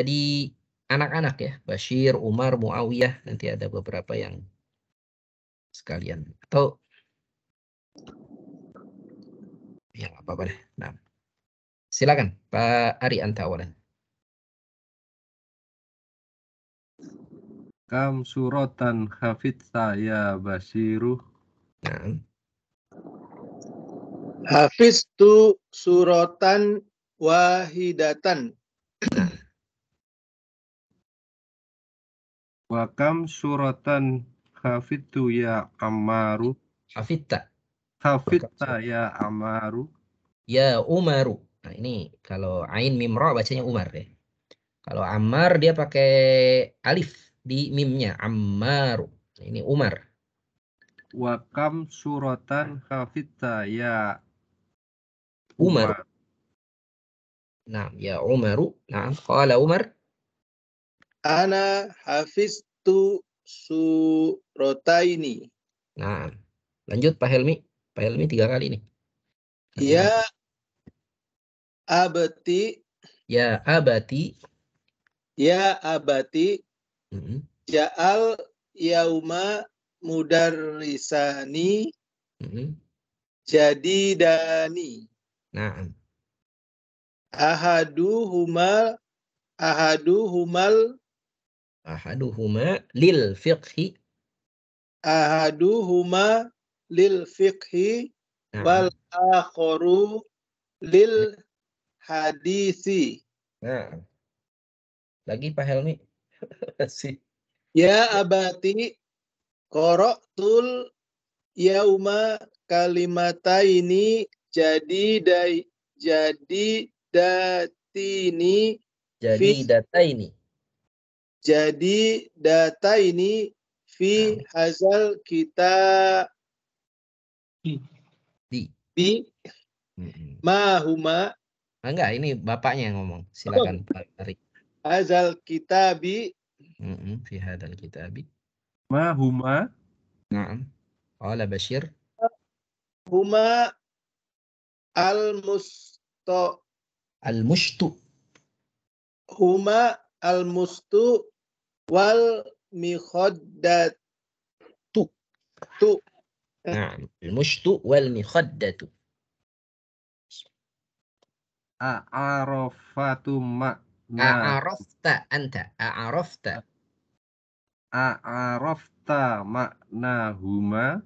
di anak-anak ya. Bashir, Umar, Muawiyah. Nanti ada beberapa yang sekalian. Atau yang apa-apa deh. Nah, silakan Pak Ari anta awalan. Kam suratan hafidta ya Basiru. Nah, Hafiztu suratan wahidatan. nah, Wa kam suratan hafidtu ya Ammaru. Hafidta. Hafidta ya Ammaru. Ya Umaru. Nah, ini kalau Ain Mim Ra bacanya Umar ya. Kalau Ammar dia pakai alif di mimnya. Ammaru. Nah, ini Umar. Wa kam suratan hafidta ya Umaru. Umar. Nah, ya Umaru. Nah, qala Umar. Ana hafiztu surataini. Nah, lanjut Pak Helmi. Pak Helmi 3 kali nih. Ya abati, Ya abati. ya abati, Mm-mm, ja'al yauma mudarrisani mm-mm. jadidani. Nah, Ahaduhumal ahaduhuma lil fiqhi. ahaduhuma lil fiqhi Nah, wal akharu lil hadisi. nah, lagi Pak Helmi. Sih. Ya abati qara'tul yauma kalimataini jadi datini Jadi fi data ini. jadi data ini Nah, fi hazal kita di. bi Mm-mm. mahuma Enggak, ini bapaknya yang ngomong. Silakan Pak Ari. hazal kitabi Mm-mm, fi hadal kitabi. Ma huma. Nah, qala Bashir. huma al musto Al-mushtu. huma al mustu wal mikhaddatu. Tu. Nah, al-mushtu wal mikhaddatu. A'arafatu makna. A'arafta anta. A'arafta. A'arafta makna huma.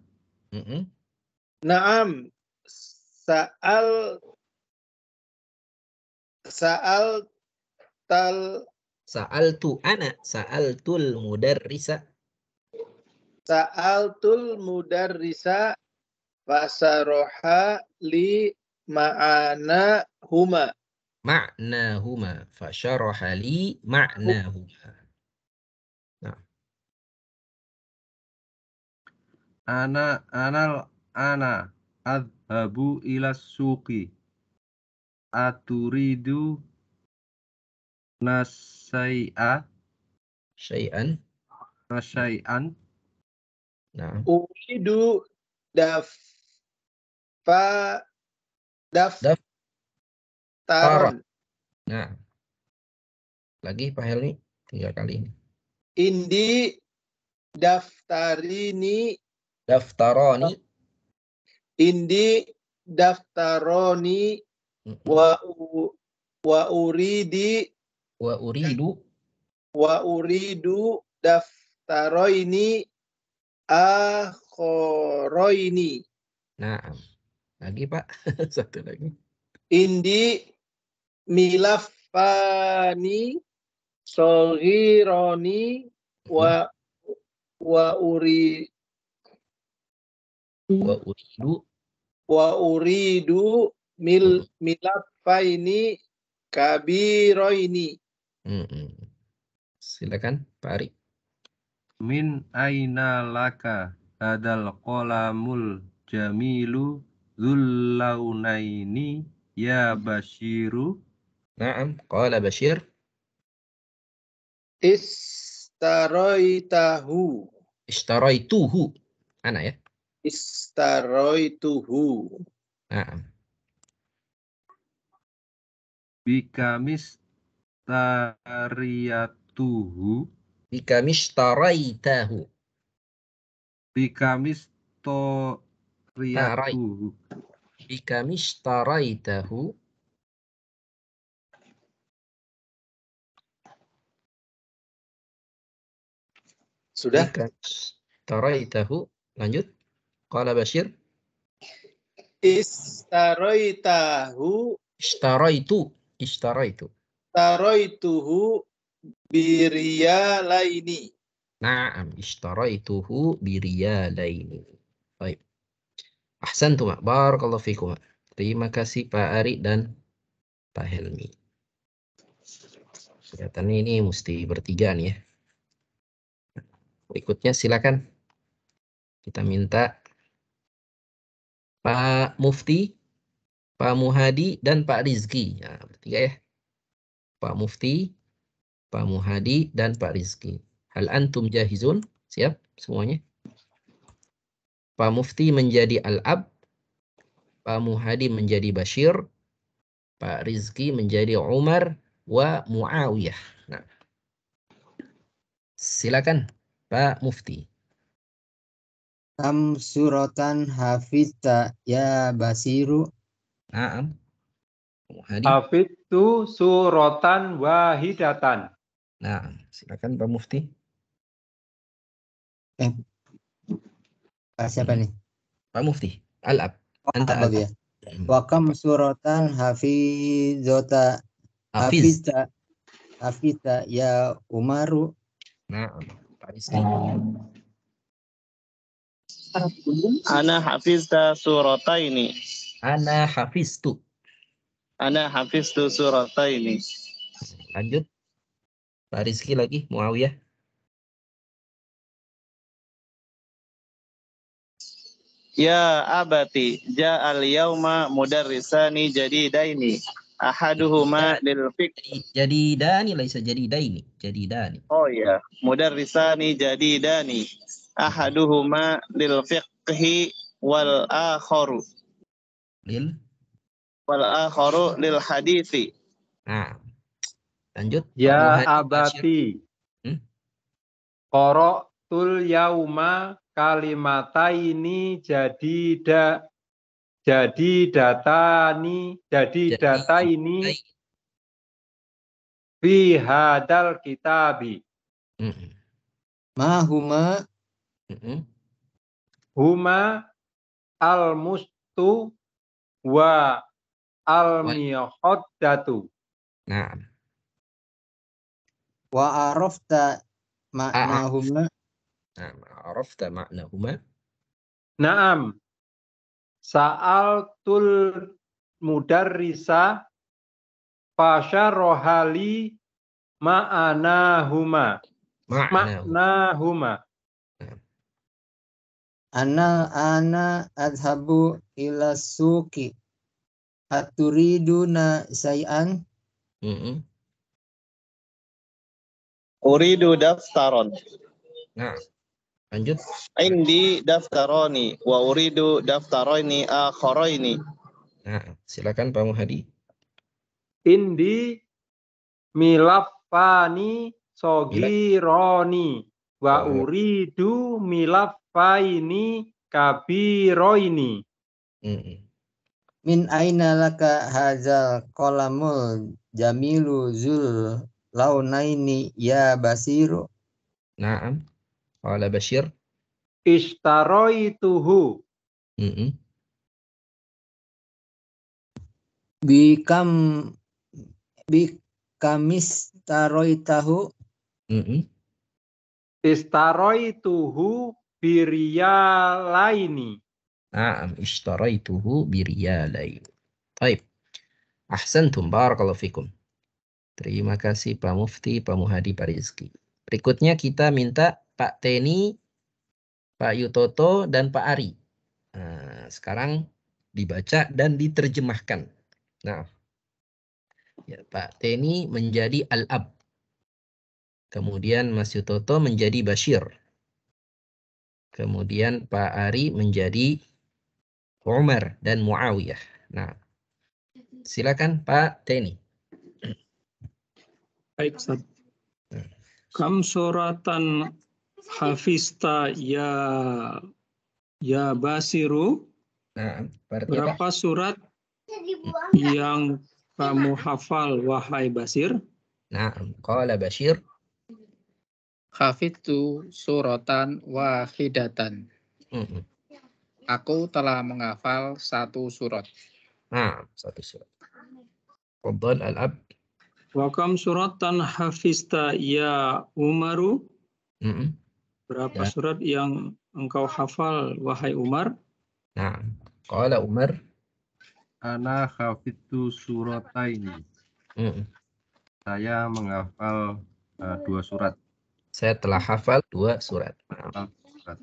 Mm-mm. Naam, sa'al sa'al tal Sa'altul mudarrisa. sa'altul mudarrisa fasaroha li ma'ana huma. Ma'nahuma. Fasyaraha li ma'nahuma. Nah, Ana adhabu ila suqi. Aturidu nasai'a syai'an. nasyai'an. Nah, Uridu dafa daftara. daftaron. Nah, lagi Pak Helmi 3 kali ini. Indi daftarini. Daftaroni. Indi daftaroni Mm-mm. wa uridi Wa uridu. daftaroini akhoroini. Nah, lagi Pak. Satu lagi. Indi milafani soghironi wa uri Wa uridu. wa uridu milafaini kabiroini. Mm-mm. Silakan Pak Ari. Min aina laka hadal qalamul jamilu dhullaunaini ya Bashiru. Naam, qala Bashir. Istaroitahu. Ishtaraituhu. Ana ya. Istaroituhu. Naam. Bikamis Mistariyatuhu. Bika mishtaraitahu. Bika Tarai. mistariyatuhu. Bika mishtaraitahu. Sudah? Bika mishtaraitahu. Lanjut. Qala Bashir. Istaroitahu Ishtaraitu. Ishtaraitu. taroituhu biriyalaini. Naam. Ishtaraituhu biriyalaini. Baik. Ahsantum. Barakallahu fikum. Terima kasih Pak Ari dan Pak Helmi. Kelihatannya ini mesti bertiga nih ya. Berikutnya silakan. Kita minta Pak Mufti, Pak Muhadi, dan Pak Rizki. Nah, bertiga ya. Pak Mufti, Pak Muhadi, dan Pak Rizki. Hal antum jahizun? Siap semuanya? Pak Mufti menjadi Al-Ab, Pak Muhadi menjadi Bashir, Pak Rizki menjadi Umar wa Muawiyah. Nah, silakan Pak Mufti. Kam suratan hafizta ya Basiru. Naam. Muhadi. Hafidtu suratan wahidatan. Nah, silakan Pak Mufti. Siapa nih? Pak Mufti. Al-Ab. Anta Apa Al-Ab. ya? Wa kam suratan hafizata Hafiz. hafizta ya Umaru. Nah, Pak Rizki. Ana hafizta surataini. Ana hafiztu. Ana hafiztu surataini. Lanjut. Pak Rizki lagi, Muawiyah. Ya abati, ja'al yauma mudarrisani jadidaini. Ahaduhuma lil fiqh. Jadi dani laisa jadi daini. Jadi dani. Oh ya, mudarrisani jadidani. Ahaduhuma lil fiqhi wal akharu Lil. lil hadithi. Nah, lanjut. Pak Ya Muhadi, Bashir. abati. Qara'tul yauma kalimataini data ini fi hadal kitabi. Mahuma Huma al-mustu wa al-mihoddatu. Nah, wa arafta maknahuma. arafta maknahuma. Naam. Sa'altul mudarrisa fasyarrohali ma'anahuma. Maknahuma. Ana adhabu ila suki. Aturiduna say'an. Uridu daftaron. Nah, lanjut. Indi daftaroni wa uridu daftaroini akharaini. Nah, silakan Pak Muhadi. Indi milafani sogironi wa uridu milafaini kabiroini. Min aina laka hazal qalamul jamilu zul launaini ya Basiru. Naam. Qala Bashir. Ishtaroituhu. Bikamistaroitahu. Ishtaroituhu biriyalaini. Naam. Ishtaraituhu biriyalain. Baik. Ahsantum. Barakallahu fikum. Terima kasih Pak Mufti, Pak Muhadi, Pak Rizki. Berikutnya kita minta Pak Teni, Pak Yutoto, dan Pak Ari. Nah, sekarang dibaca dan diterjemahkan. Nah, ya, Pak Teni menjadi Al-Ab. Kemudian Mas Yutoto menjadi Bashir. Kemudian Pak Ari menjadi Umar dan Muawiyah. Nah, silakan Pak Teni. Baik, Ustaz. Hmm. Kam suratan hafista ya Basiru. Nah, berarti apa? Berapa surat yang kamu hafal, wahai Basir? Nah, qala Bashir. Hafidtu suratan wahidatan. Hmm. Aku telah menghafal satu surat. Nah, satu surat. Fadhal al-ab. Wa kam suratan hafista ya Umaru? Hmm. Berapa Ya. surat yang engkau hafal, wahai Umar? Nah, qala Umar. Ana hafidtu surataini. Hmm. Saya menghafal 2 surat. Saya telah hafal 2 surat. Nah, Hafal surat.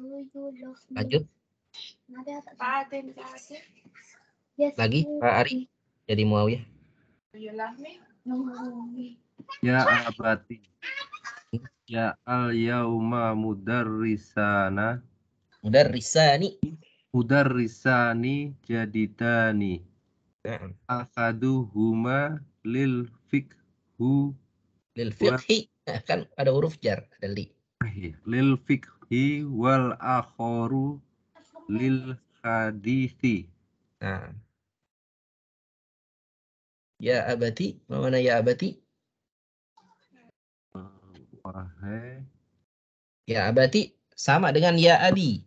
lanjut. Lagi Pak Ari. Jadi Muawiyah. Ya abati. Ya al-yauma mudarrisana. Mudarrisani jadidani. Nah, Akaduhuma lil fikhu lil fiqhi. Nah, kan ada huruf jar, ada li. lil fikhi wal akharu lil hadithi. Nah. Ya abati, mana ya abati? Wahai Ya abati sama dengan ya abi.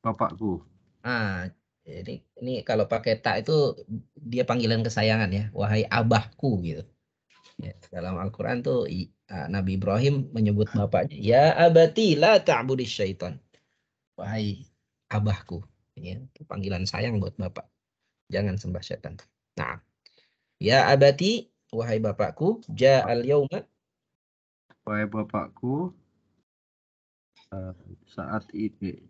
bapakku. Ah, jadi ini kalau pakai tak itu dia panggilan kesayangan ya, wahai abahku gitu. Ya, dalam Al-Qur'an tuh Nabi Ibrahim menyebut bapaknya, ya abati la ta'budis syaitan. Wahai abahku. Ya, itu panggilan sayang buat bapak. Jangan sembah setan. Nah, ya abati, wahai bapakku, ja'al yauma. Wahai bapakku, saat ini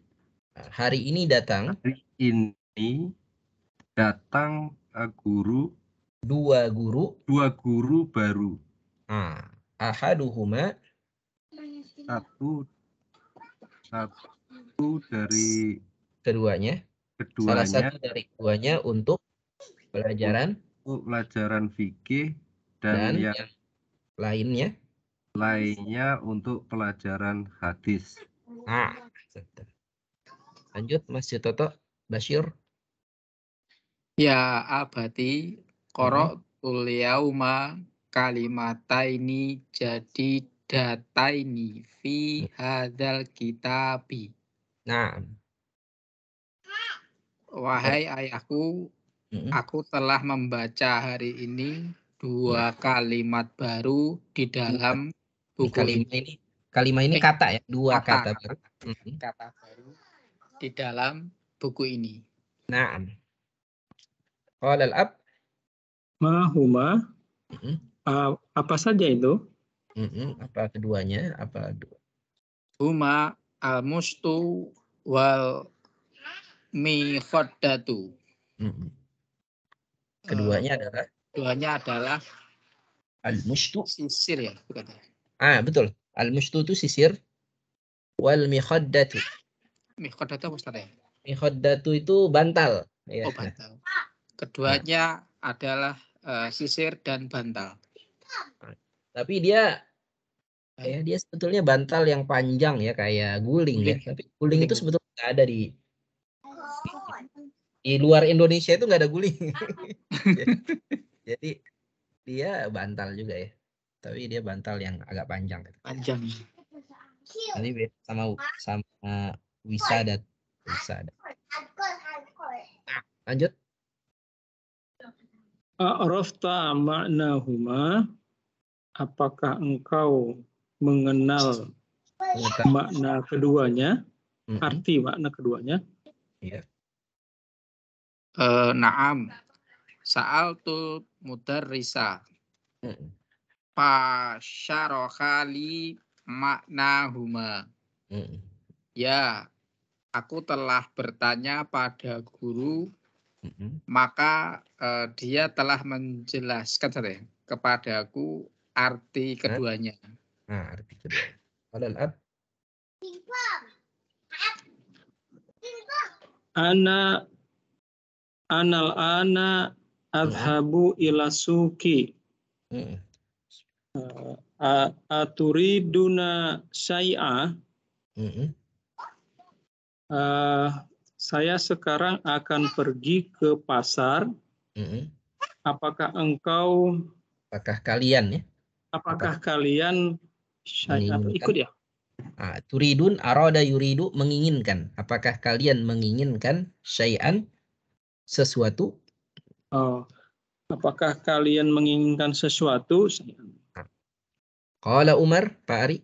Hari ini datang guru, dua guru baru. Ahaduhuma, satu dari keduanya, salah satu dari keduanya untuk pelajaran fikih dan dan yang lainnya untuk pelajaran hadis. Lanjut Mas Toto Bashir. Ya abati qara'tul yauma kalimataini jadidataini fi hadzal kitabi. Nah, Wahai ayahku, aku telah membaca hari ini 2 kalimat baru di dalam buku ini. Kalimat ini kata ya, 2 kata baru. Kata baru di dalam buku ini. Nah, qala al-ab. Mahuma. Apa saja itu? Apa keduanya? Huma al-mustu wal mikhaddatu. Keduanya adalah al-mushtu, sisir ya, bukan? Betul. Al-mushtu itu sisir. Wal mikhaddatu. Mikhaddatu apa Ustaz ya? Mikhaddatu itu bantal. Ya. Oh, bantal. Keduanya adalah sisir dan bantal. Tapi dia sebetulnya bantal yang panjang ya, kayak guling ya. Tapi guling itu sebetulnya nggak ada di luar Indonesia, itu nggak ada guling. Jadi dia bantal juga ya. Tapi dia bantal yang agak panjang. Panjang. Nanti sama wisada. Lanjut. Arafta maknahuma. Apakah engkau mengenal makna keduanya? Arti makna keduanya? Iya. Naam. Sa'altu mudarrisa. Fasyarahali maknahuma. Ya, aku telah bertanya pada guru, maka dia telah menjelaskan kepadaku arti keduanya. Arti keduanya. Al-ab. Ana adhabu ila suki. aturiduna syai'a. Saya sekarang akan pergi ke pasar. Apakah engkau? Apakah kalian ya? Apakah kalian ikut ya? Turidun arada yuridu menginginkan. Apakah kalian menginginkan syai'an sesuatu? Apakah kalian menginginkan sesuatu? Qala Umar, Pak Ari.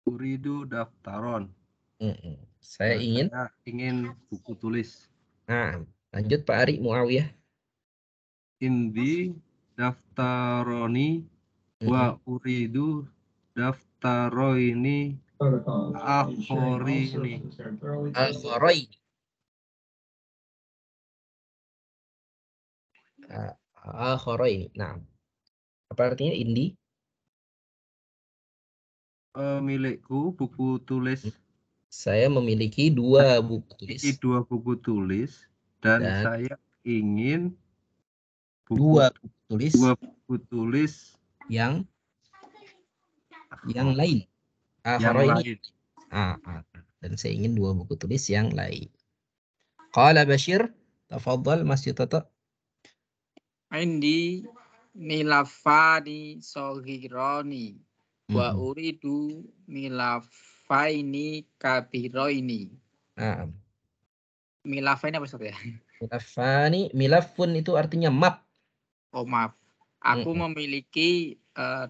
Uridu daftaron. Saya ingin buku tulis. Nah, lanjut Pak Ari, Muawiyah. Indi daftaroni wa uridu daftaroini akhorini. Akhorini. Nah, apa artinya indi? Milikku buku tulis. Saya memiliki dua buku tulis. Dua buku tulis dan saya ingin dua buku tulis yang lain. Dan saya ingin dua buku tulis yang lain. Qala Bashir, tafadhal Mas Yutata. Indi milafani soghironi wa uridu milafaini kabiroini. Milafaini apa Ustaz ya? Milafun itu artinya map. Oh maaf. Aku memiliki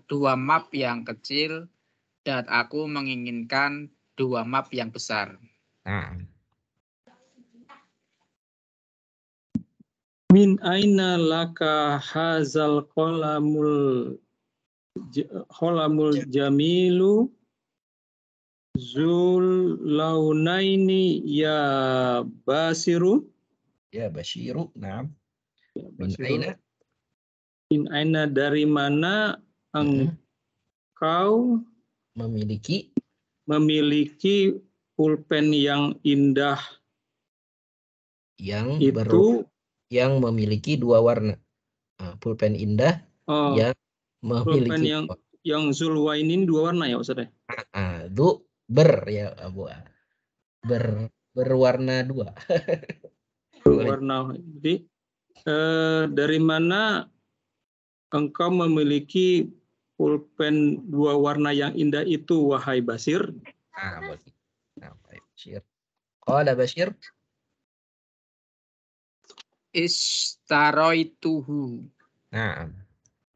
dua map yang kecil dan aku menginginkan dua map yang besar. Min aina laka hazal qolamul jamilu zul launaini ya Basiru. Ya Bashiru, na'am. Min aina? Min aina, dari mana engkau memiliki pulpen yang indah yang yang memiliki dua warna. Pulpen indah yang memiliki yang zulwainin dua warna ya Ustaz. Ya Abu. Berwarna dua. Berwarna. Jadi dari mana engkau memiliki pulpen dua warna yang indah itu wahai Basir? Bashir. Qala Bashir. Ishtaroituhu.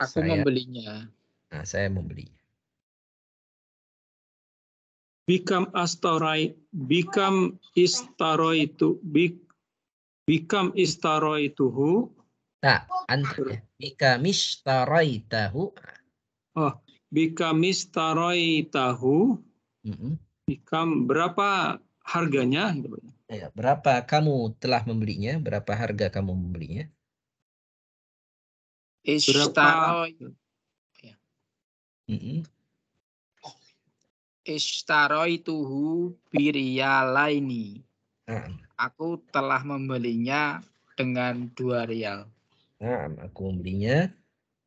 Aku membelinya. Saya membelinya. Bikam istaroituhu. Bikam ishtaraitahu. Bikam ishtaraitahu. Bikam, berapa harganya? Berapa kamu telah membelinya? Berapa harga kamu membelinya? Ishtaroituhu biriyalaini. Aku telah membelinya dengan 2 rial. Aku membelinya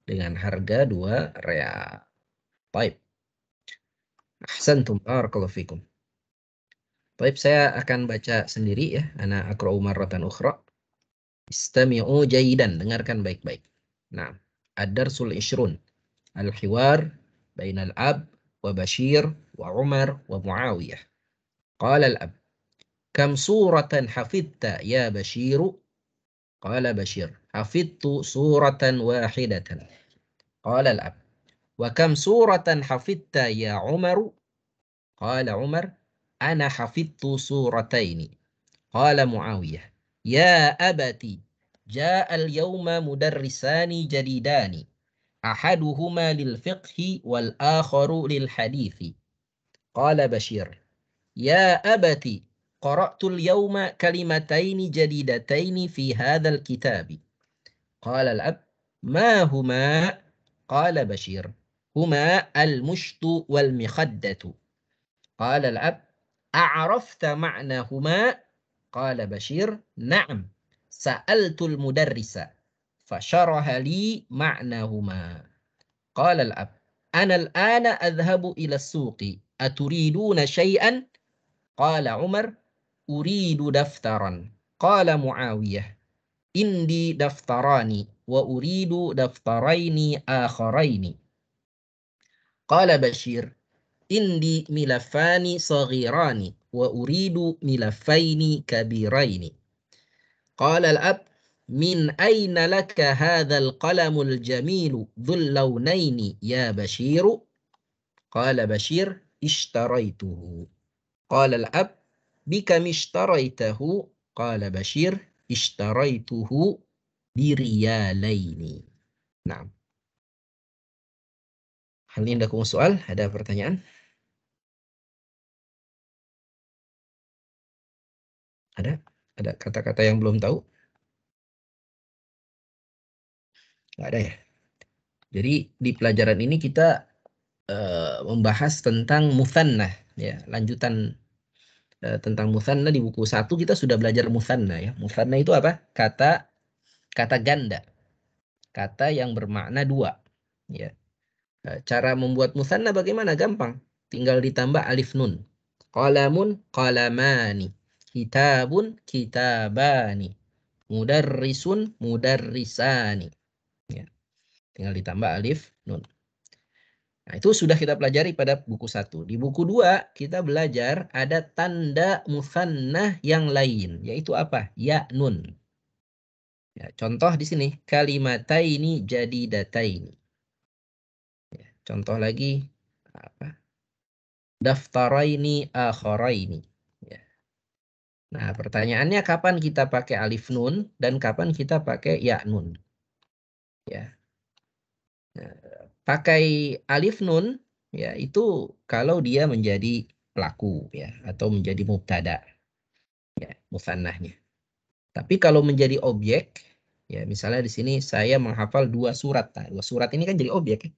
dengan harga 2 rial. Baik. Ahsantum, barakallahu fikum. Baik, saya akan baca sendiri ya. Ana aqra'u marratan ukhra. Istami'u jayidan, dengarkan baik-baik. Nah, ad-darsul 20. Al-hiwar bainal ab wa Bashir wa Umar wa Muawiyah. Qala al-ab, kam suratan hafidta ya Bashiru? Qala Bashir, hafidtu suratan wahidatan. Qala al-ab, wa kam suratan hafidta ya Umaru? Qala Umar, ana hafidtu surataini. Qala Muawiyah, ya abati, jaa al-yawma mudarrisani jadidani. أحدهما للفقه والآخر للحديث. قال بشير يا أبت قرأت اليوم كلمتين جديدتين في هذا الكتاب. قال الأب ما هما؟ قال بشير هما المشط والمخدة. قال الأب أعرفت معناهما؟ قال بشير نعم سألت المدرس فشرح لي معناهما. قال الأب Ana al-ana adhhabu ila as-suqi. Aturiduna syai'an? Qala Umar, uridu daftaran. Qala Muawiyah, indi daftarani wa uridu daftaraini akharaini. Qala Bashir, indi milafani saghirani wa uridu milafaini kabiraini. Qala al-ab, min aina laka hadzal qalamul jamilu dzul launaini ya Bashiru? Qala Bashir, ishtaraituhu. Qala al-ab, bikam ishtaraitahu? Qala Bashir, ishtaraituhu biriyalaini. Nah, hal ini ada soal, ada pertanyaan? Ada kata-kata yang belum tahu? Nggak ada ya? Jadi di pelajaran ini kita membahas tentang muthanna, ya, lanjutan tentang muthanna. Di buku 1 kita sudah belajar muthanna, ya. Muthanna itu apa? Kata ganda. Kata yang bermakna dua, ya. Cara membuat muthanna bagaimana? Gampang. Tinggal ditambah alif nun. Qalamun, qalamani. Kitabun, kitabani. Mudarrisun, mudarrisani. Ya. Tinggal ditambah alif nun. Nah, itu sudah kita pelajari pada buku 1. Di buku 2 kita belajar ada tanda mutsanna yang lain, yaitu apa? Ya nun. Ya, contoh di sini, kalimataini jadidataini. Ya, contoh lagi apa? Daftaraini akharaini. Ya. Nah, pertanyaannya kapan kita pakai alif nun dan kapan kita pakai ya nun? Ya. Nah, pakai alif nun ya itu kalau dia menjadi pelaku, ya, atau menjadi mubtada, ya, mutsanahnya. Tapi kalau menjadi objek, ya, misalnya di sini saya menghafal 2 surat. Nah, 2 surat ini kan jadi objek, ya.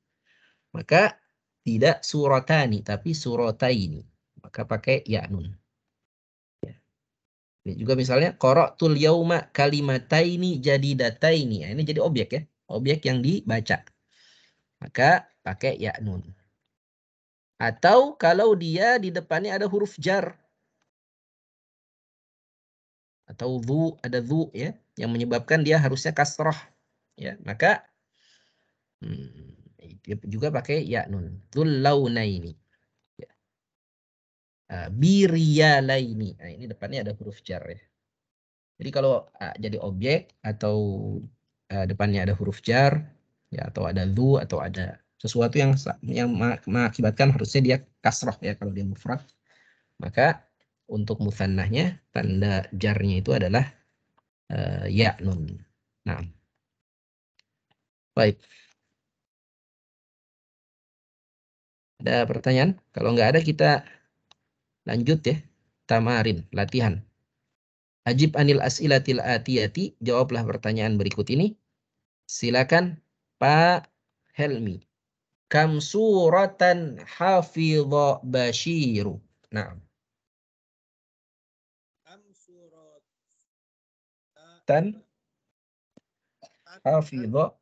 Maka tidak suratani tapi surataini. Maka pakai ya nun. Ya. Ini juga misalnya qara'tul yauma kalimataini jadidataini. Nah, ini jadi objek, ya. Objek yang dibaca. Maka pakai ya nun. Atau kalau dia di depannya ada huruf jar. Atau ada dhu, ya, yang menyebabkan dia harusnya kasrah. Ya, maka dia juga pakai ya nun. Dzul launaini. Ya. Biriyalaini. Nah, ini depannya ada huruf jar, ya. Jadi kalau jadi objek atau depannya ada huruf jar, ya, atau ada dhu atau ada sesuatu yang mengakibatkan harusnya dia kasrah, ya, kalau dia mufrad. Maka untuk mutsannahnya tanda jarnya itu adalah ya nun. Nah, baik. Ada pertanyaan? Kalau nggak ada kita lanjut, ya. Tamarin, latihan. Ajib anil as'ilatil atiyati, jawablah pertanyaan berikut ini. Silakan Pak Helmi. Kam suratan hafidha Bashiru. Nah. Kam suratan hafidha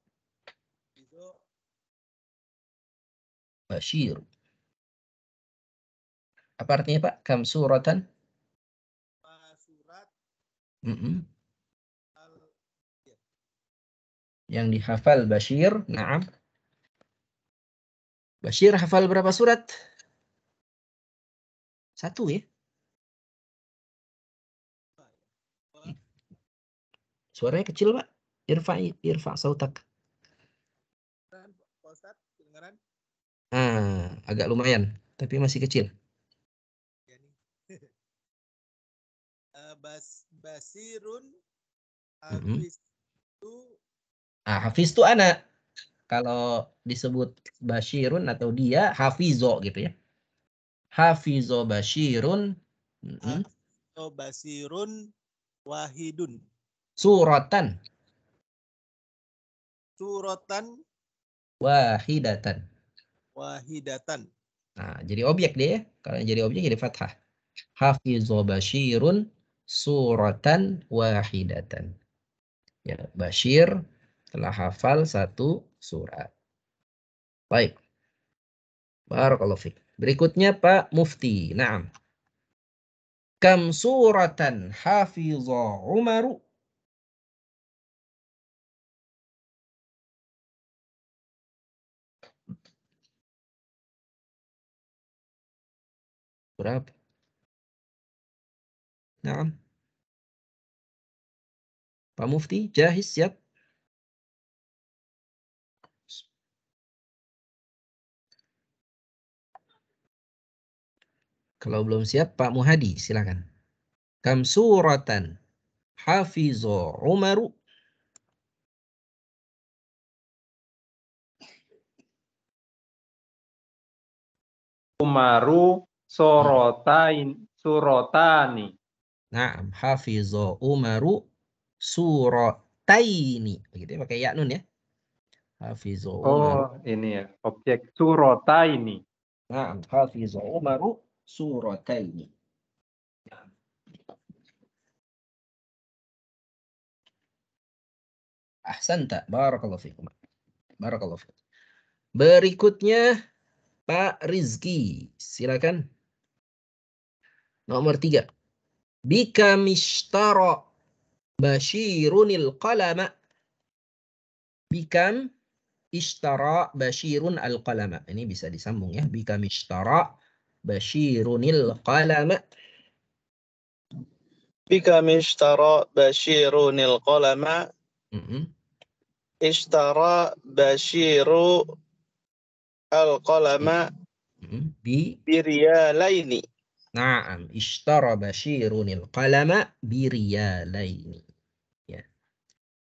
Bashiru. Apa artinya, Pak? Kam suratan? Surat yang dihafal Bashir. Naam. Bashir hafal berapa surat? 1, ya. Suaranya kecil, Pak. Irfa sautak. Agak lumayan, tapi masih kecil. Basirun Hafiz itu anak. Kalau disebut Bashirun atau dia hafizo gitu, ya. Hafizo Bashirun. Basirun wahidun. Suratan. Suratan wahidatan. Wahidatan. Nah, jadi objek dia, ya. Kalau jadi objek jadi fathah. Hafizo Bashirun suratan wahidatan. Ya, Bashir telah hafal 1 surat. Baik. Barakallahu fiik. Berikutnya Pak Mufti. Naam. Kam suratan hafizah Umaru. Berapa? Naam. Pak Mufti, jahiz, siap? Kalau belum siap, Pak Muhadi, silakan. Kam suratan hafizah Umaru. Umaru surotani. Naam, hafizah Umaru surataini. Begitu ya, pakai ya nun ya. Hafizah Umaru. Oh, ini ya, objek surotaini. Naam, hafizah Umaru surataini. Ahsanta, barakallahu fikum. Barakallahu fikum. Berikutnya Pak Rizki, silakan. Nomor 3. Bika mishtara Bashirunil qalama. Bikam ishtara Bashirun al-qalama. Ini bisa disambung ya. Bikam ishtara Bashirunil qalama. Bikam ishtara Bashirunil qalama. Ishtara Bashiru al-qalama biriyalaini. Naam, ishtara Bashirunil qalama biriyalaini. Ya.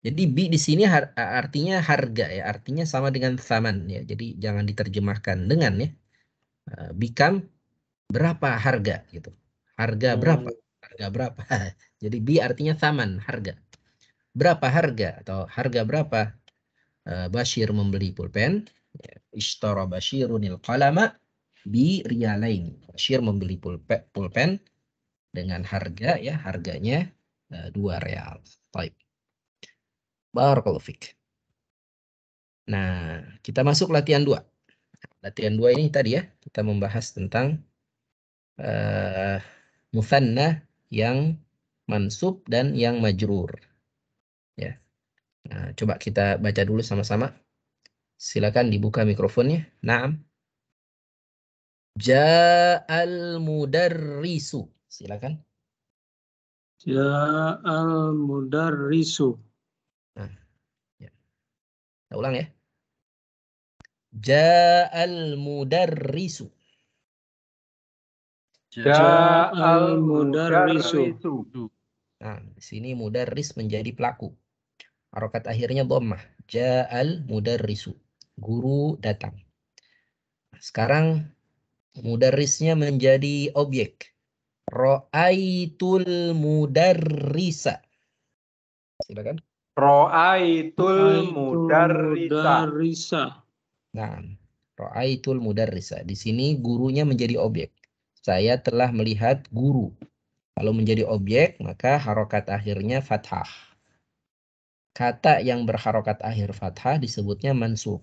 Jadi bi di sini artinya harga ya, artinya sama dengan thaman ya. Jadi jangan diterjemahkan dengan ya. Bikam berapa harga gitu. Harga berapa? Harga berapa? Jadi bi artinya thaman, harga. Berapa harga atau harga berapa? Bashir membeli pulpen. Ishtara Bashirunil qalama bi riyalain. Bashir membeli pulpen dengan harga ya, harganya 2 real. Baik. Barakallahu fik. Nah, kita masuk latihan 2. Latihan 2 ini tadi ya, kita membahas tentang muthanna yang mansub dan yang majrur. Ya. Nah, coba kita baca dulu sama-sama. Silakan dibuka mikrofonnya. Naam. Ja'al mudarrisu. Silakan. Ja'al mudarrisu. Nah, ya. Kita ulang ya. Ja'al mudarrisu. Ja'al mudarrisu. Nah, di sini mudarris menjadi pelaku. Harokat akhirnya dhammah. Ja'al mudarrisu. Guru datang. Sekarang mudarrisnya menjadi objek. Ra'aitul mudarrisa. Silakan. Ra'aitul mudarrisa. Nah, ra'aitul mudarrisa. Di sini gurunya menjadi objek. Saya telah melihat guru. Kalau menjadi objek, maka harokat akhirnya fathah. Kata yang berharokat akhir fathah disebutnya mansub.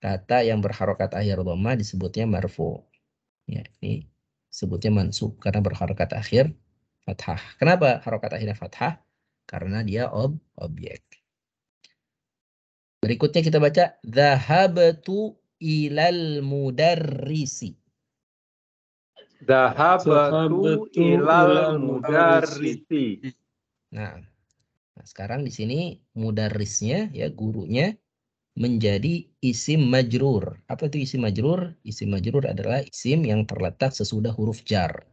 Kata yang berharokat akhir dhammah disebutnya marfu. Ya, ini sebutnya mansub karena berharokat akhir fathah. Kenapa harokat akhirnya fathah? Karena dia objek. Berikutnya kita baca dhahabtu ilal mudarrisi. Dhahabtu ilal mudarrisi. Nah, sekarang di sini mudarrisnya ya, gurunya menjadi isim majrur. Apa itu isim majrur? Isim majrur adalah isim yang terletak sesudah huruf jar.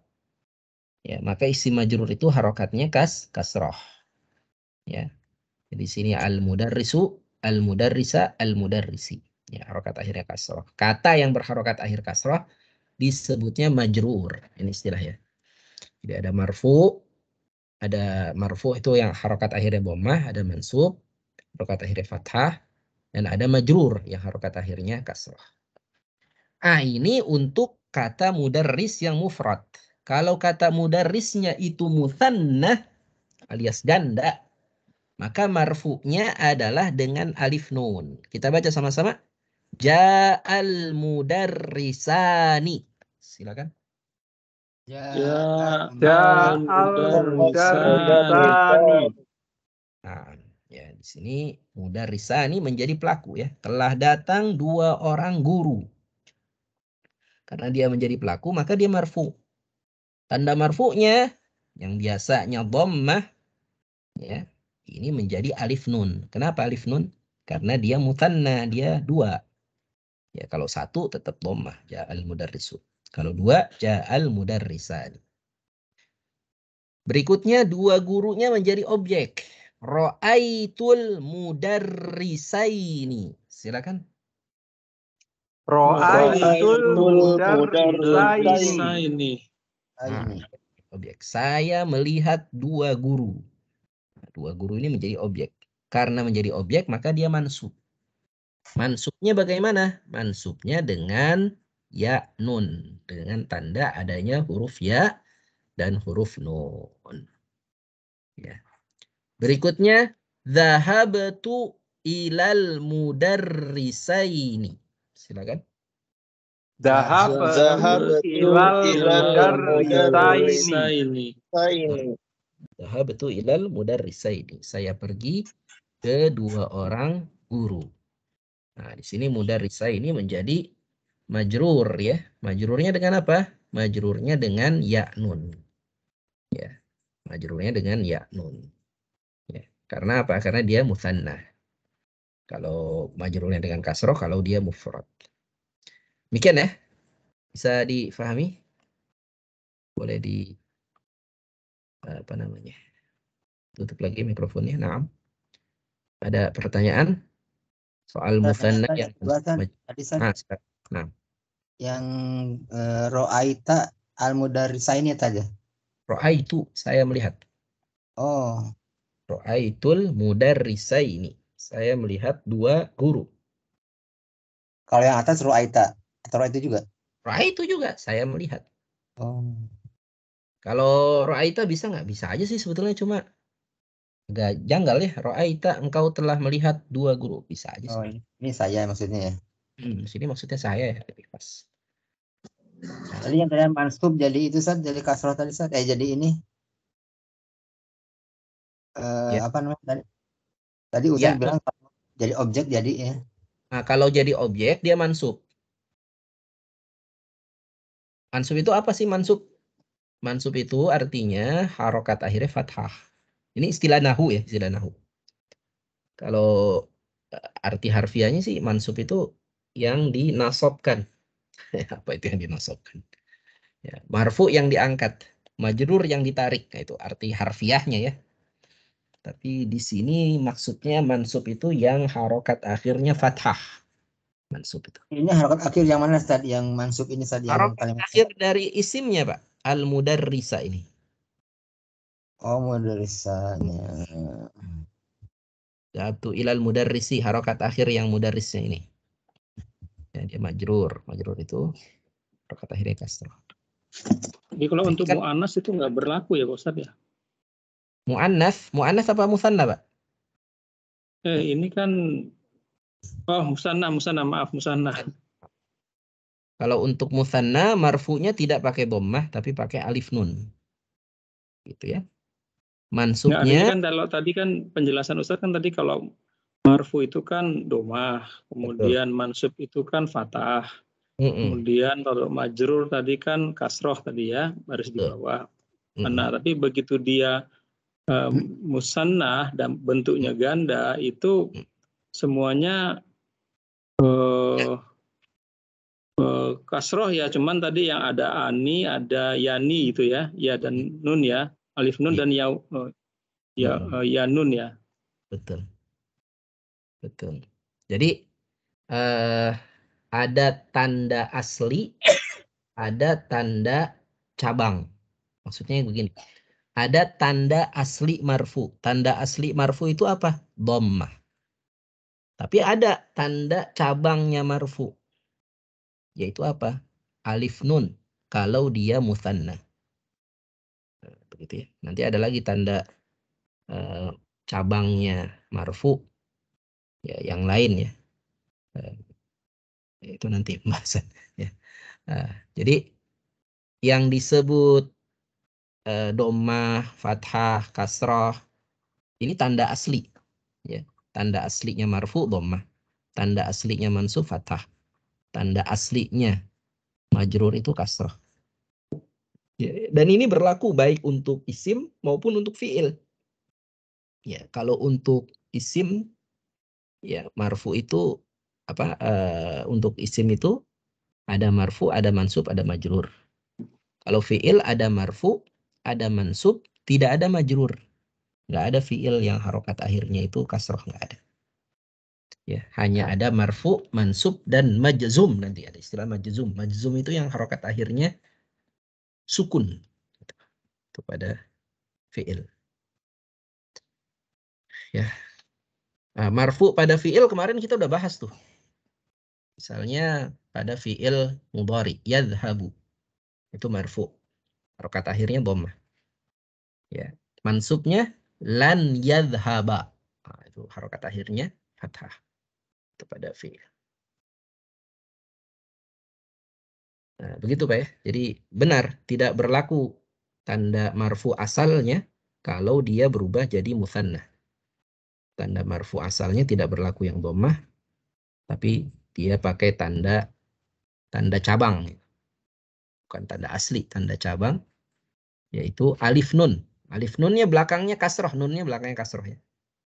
Ya, maka isim majrur itu harokatnya kasroh. Ya. Jadi sini al-mudarrisu, al-mudarrisa, al-mudarrisi. Ya, harokat akhirnya kasroh. Kata yang berharokat akhir kasroh disebutnya majrur. Ini istilah ya. Jadi ada marfu itu yang harokat akhirnya dhammah, ada mansub, harokat akhirnya fathah, dan ada majrur yang harokat akhirnya kasroh. Ini untuk kata mudarris yang mufrad. Kalau kata mudarrisnya itu mutsanna alias ganda, maka marfu'nya adalah dengan alif nun. Kita baca sama-sama. Ja'al mudarrisani. Silakan. Ja'al mudarrisani. Nah, ya di sini mudarrisani menjadi pelaku ya. Telah datang 2 orang guru. Karena dia menjadi pelaku maka dia marfu. Tanda marfu'nya yang biasanya dhammah ya, ini menjadi alif nun. Kenapa alif nun? Karena dia mutsanna, dia 2. Ya, kalau 1 tetap dhammah, ja'al mudarrisu. Kalau 2 ja'al mudarrisani. Berikutnya 2 gurunya menjadi objek. Ra'aitul mudarrisaini. Silakan. Ra'aitul mudarrisaini. ini. Nah, objek. Saya melihat 2 guru. 2 guru ini menjadi objek. Karena menjadi objek maka dia mansub. Mansubnya bagaimana? Mansubnya dengan ya nun. Dengan tanda adanya huruf ya dan huruf nun. Ya. Berikutnya, dhahabtu ilal mudarrisaini. Silakan. Dhahabtu ilal mudarrisaini. Dhahabtu ilal mudarrisaini. Saya pergi ke 2 orang guru. Nah, di sini mudarrisaini menjadi majrur ya. Majrurnya dengan apa? Majrurnya dengan ya nun. Ya. Majrurnya dengan ya nun. Ya. Karena apa? Karena dia mutsanna. Kalau majrurnya dengan kasroh, kalau dia mufrad. Demikian ya. Bisa difahami? Boleh di apa namanya? Tutup lagi mikrofonnya. Nah. Ada pertanyaan soal mutsanna yang nah. Yang ro'aita al-mudarrisaini tadi. Ro'aitu, saya melihat. Oh. Ro'aitul mudarrisaini. Saya melihat 2 guru. Kalau yang atas ro'aita atau ro'aitu juga? Ro'aitu juga, saya melihat. Oh. Kalau ro'aita bisa nggak? Bisa aja sih sebetulnya, cuma agak janggal ya. Ro'aita, engkau telah melihat 2 guru. Bisa aja sih. Oh, ini saya maksudnya ya. Sini maksudnya saya ya, lebih pas. Tadi yang tadi mansub jadi itu Ustaz, jadi kasroh tadi Ustaz, jadi ini Ya. apa namanya tadi? Tadi Ustaz Ya. bilang jadi objek jadi ya. Nah, kalau jadi objek dia mansub. Mansub itu apa sih mansub? Mansub itu artinya harokat akhirnya fathah. Ini istilah nahu ya, istilah nahu. Kalau arti harfiahnya sih mansub itu yang dinasobkan. Apa itu yang dinasobkan? Ya, marfu yang diangkat, majrur yang ditarik. Nah, itu arti harfiahnya ya. Tapi di sini maksudnya mansub itu yang harokat akhirnya fathah. Mansub itu. Ini harokat akhir yang mana Ustaz? Yang mansub ini Ustaz yang Harokat akhir dari isimnya Pak. Al-mudarrisa ini. Oh, mudarrisanya. Jatuh ilal mudarrisi, harokat akhir yang mudarrisnya ini. Ya, dia majrur. Majrur itu harokat akhirnya kasroh. Jadi kalau untuk mu'annas itu nggak berlaku ya Pak Ustaz ya? Mu'annas apa musanna Pak? Ini kan musanna, maaf musanna. Kalau untuk musanna marfu'nya tidak pakai dhammah tapi pakai alif nun. Gitu ya. Mansubnya kan kalau tadi kan penjelasan Ustaz kan tadi kalau marfu itu kan dhammah, kemudian mansub itu kan fathah. Kemudian kalau majrur tadi kan kasroh tadi ya, baris di bawah. Nah, tapi begitu dia musanna dan bentuknya ganda itu semuanya kasroh ya, cuman tadi yang ada ani, ada yani itu ya, ya dan nun ya, alif nun dan ya nun ya. Betul. Jadi ada tanda asli, ada tanda cabang. Maksudnya begini. Ada tanda asli marfu. Tanda asli marfu itu apa? Dhammah. Tapi ada tanda cabangnya marfu. Yaitu apa? Alif nun. Kalau dia mutsanna. Begitu ya. Nanti ada lagi tanda cabangnya marfu. Ya, yang lain ya. Itu nanti pembahasan. Ya. Jadi yang disebut dhammah, fathah, kasrah ini tanda asli. Ya. Tanda aslinya marfu dhammah, tanda aslinya mansub fathah, tanda aslinya majrur itu kasrah. Ya. Dan ini berlaku baik untuk isim maupun untuk fiil. Ya, kalau untuk isim ya marfu itu untuk isim itu ada marfu, ada mansub, ada majrur. Kalau fiil ada marfu, ada mansub, tidak ada majrur. Nggak ada fiil yang harokat akhirnya itu kasroh, nggak ada. Ya, hanya ada marfu, mansub, dan majzum. Nanti ada istilah majzum. Majzum itu yang harokat akhirnya sukun. Itu pada fiil. Ya. Nah, marfu pada fiil kemarin kita udah bahas tuh. Misalnya pada fiil mudhari, yadhabu. Itu marfu. Harokat akhirnya dhammah. Ya. Mansubnya lan yadhaba. Nah, itu harokat akhirnya fathah. Itu pada fiil. Nah, begitu Pak ya. Jadi benar tidak berlaku tanda marfu asalnya kalau dia berubah jadi mutsanna. Tanda marfu asalnya tidak berlaku yang dhammah, tapi dia pakai tanda cabang. Bukan tanda asli, tanda cabang, yaitu alif nun. Alif nunnya belakangnya kasroh, nunnya belakangnya kasroh ya.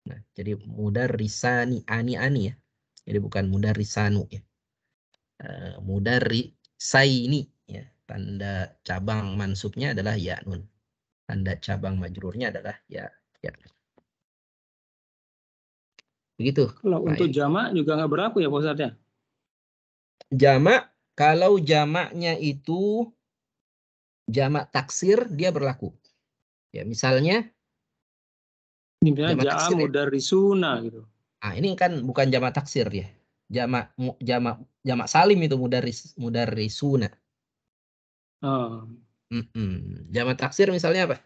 Nah, jadi mudarrisani, ani ya. Jadi bukan mudarrisanu ya. Mudarrisaini ya. Tanda cabang mansubnya adalah ya nun. Tanda cabang majrurnya adalah ya. Begitu. Kalau untuk jamak juga nggak berlaku ya Pak Ustadz ya? Jamak, kalau jamaknya itu jamak taksir dia berlaku. Ya, misalnya Misalnya ja'a mudarrisuna gitu. Ah, ini kan bukan jamak taksir ya. Jamak salim itu mudarrisuna. Oh. Jamak taksir misalnya apa?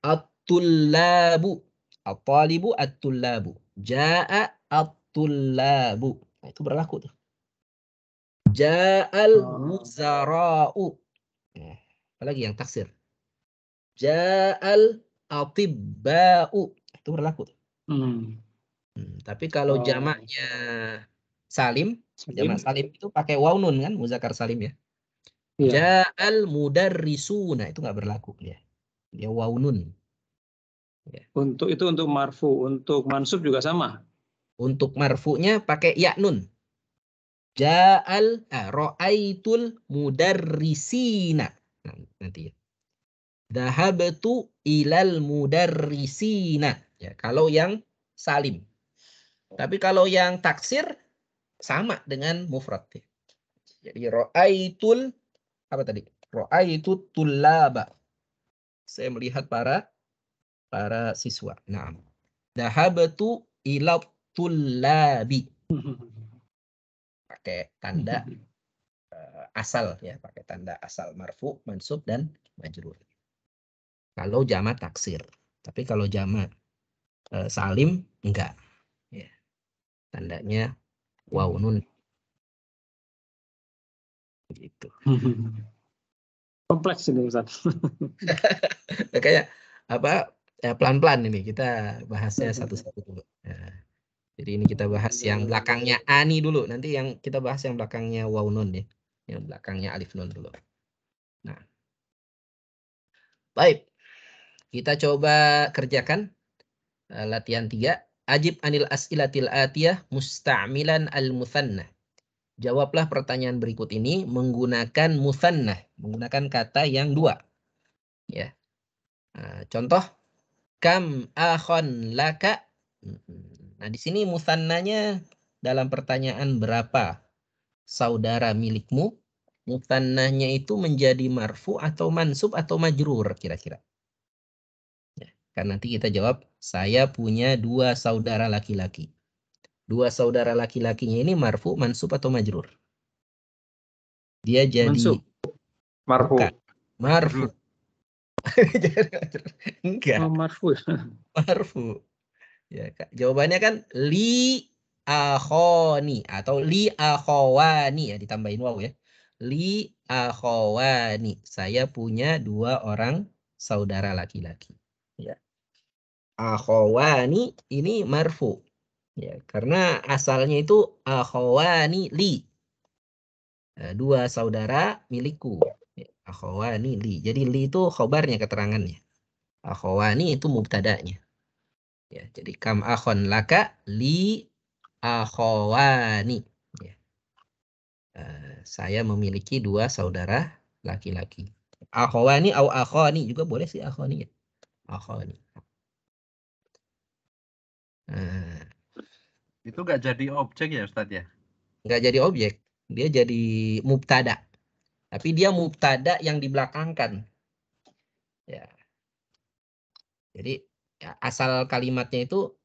At-tullabu. At-talibu at-tullabu. Ja'a at-tullabu. Nah, itu berlaku tuh. Ja'al wuzara'u. Nah, apalagi yang taksir. Ja'al atibba'u. Itu berlaku tuh. Tapi kalau jamaknya salim, jamak salim itu pakai waw nun kan, muzakkar salim ya. Ja'al mudarrisuna itu nggak berlaku dia. Dia waw nun. Ya. Untuk marfu, untuk mansub juga sama. Untuk marfu'nya pakai ya nun. Ja'al ra'aitul mudarrisina. Nah, nanti ya. Dhahabtu ilal mudarrisina. Ya, kalau yang salim. Tapi kalau yang taksir sama dengan mufrad. Jadi ra'aitul apa tadi? Ra'aitu tullaba. Saya melihat para siswa. Nah, dhahabtu ila tullabi. Pakai tanda asal ya, pakai tanda asal marfu, mansub dan majrur. Kalau jamak taksir. Tapi kalau jamak salim enggak. Ya. Tandanya waw nun. Gitu. Kompleks ini Ustaz. Kayak pelan-pelan ini kita bahasnya satu-satu dulu. Nah, jadi ini kita bahas yang belakangnya ani dulu. Nanti yang kita bahas yang belakangnya waw nun ya. Yang belakangnya alif nun dulu. Nah. Baik. Kita coba kerjakan latihan 3. Ajib anil as'ilatil atiyah musta'milan al-mutsanna. Jawablah pertanyaan berikut ini menggunakan mutsanna, menggunakan kata yang dua. Ya. Contoh, kam akhon laka. Nah, di sini mutsannanya dalam pertanyaan berapa saudara milikmu? Mutsannanya itu menjadi marfu atau mansub atau majrur kira-kira. Ya, kan nanti kita jawab, saya punya 2 saudara laki-laki. 2 saudara laki-lakinya ini marfu, mansub atau majrur? Dia jadi mansub. Marfu. Bukan. Marfu. Enggak. Oh, marfu. Marfu. Ya, Kak. Jawabannya kan li akhoni atau li akhowani, ya ditambahin waw ya. Li akhowani, saya punya 2 orang saudara laki-laki. Ya. Akhowani ini marfu. Ya, karena asalnya itu akhowani li. 2 saudara milikku. Ya, akhowani li. Jadi li itu khobarnya, keterangannya. Akhowani itu mubtadanya. Ya, jadi kam akhon laka li akhowani. Ya. Saya memiliki 2 saudara laki-laki. Akhowani atau akhoni juga boleh sih, akhoni ya. Akhoni. Itu nggak jadi objek ya Ustadz ya? Nggak jadi objek, dia jadi mubtada. Tapi dia mubtada yang dibelakangkan. Ya. Jadi ya, asal kalimatnya itu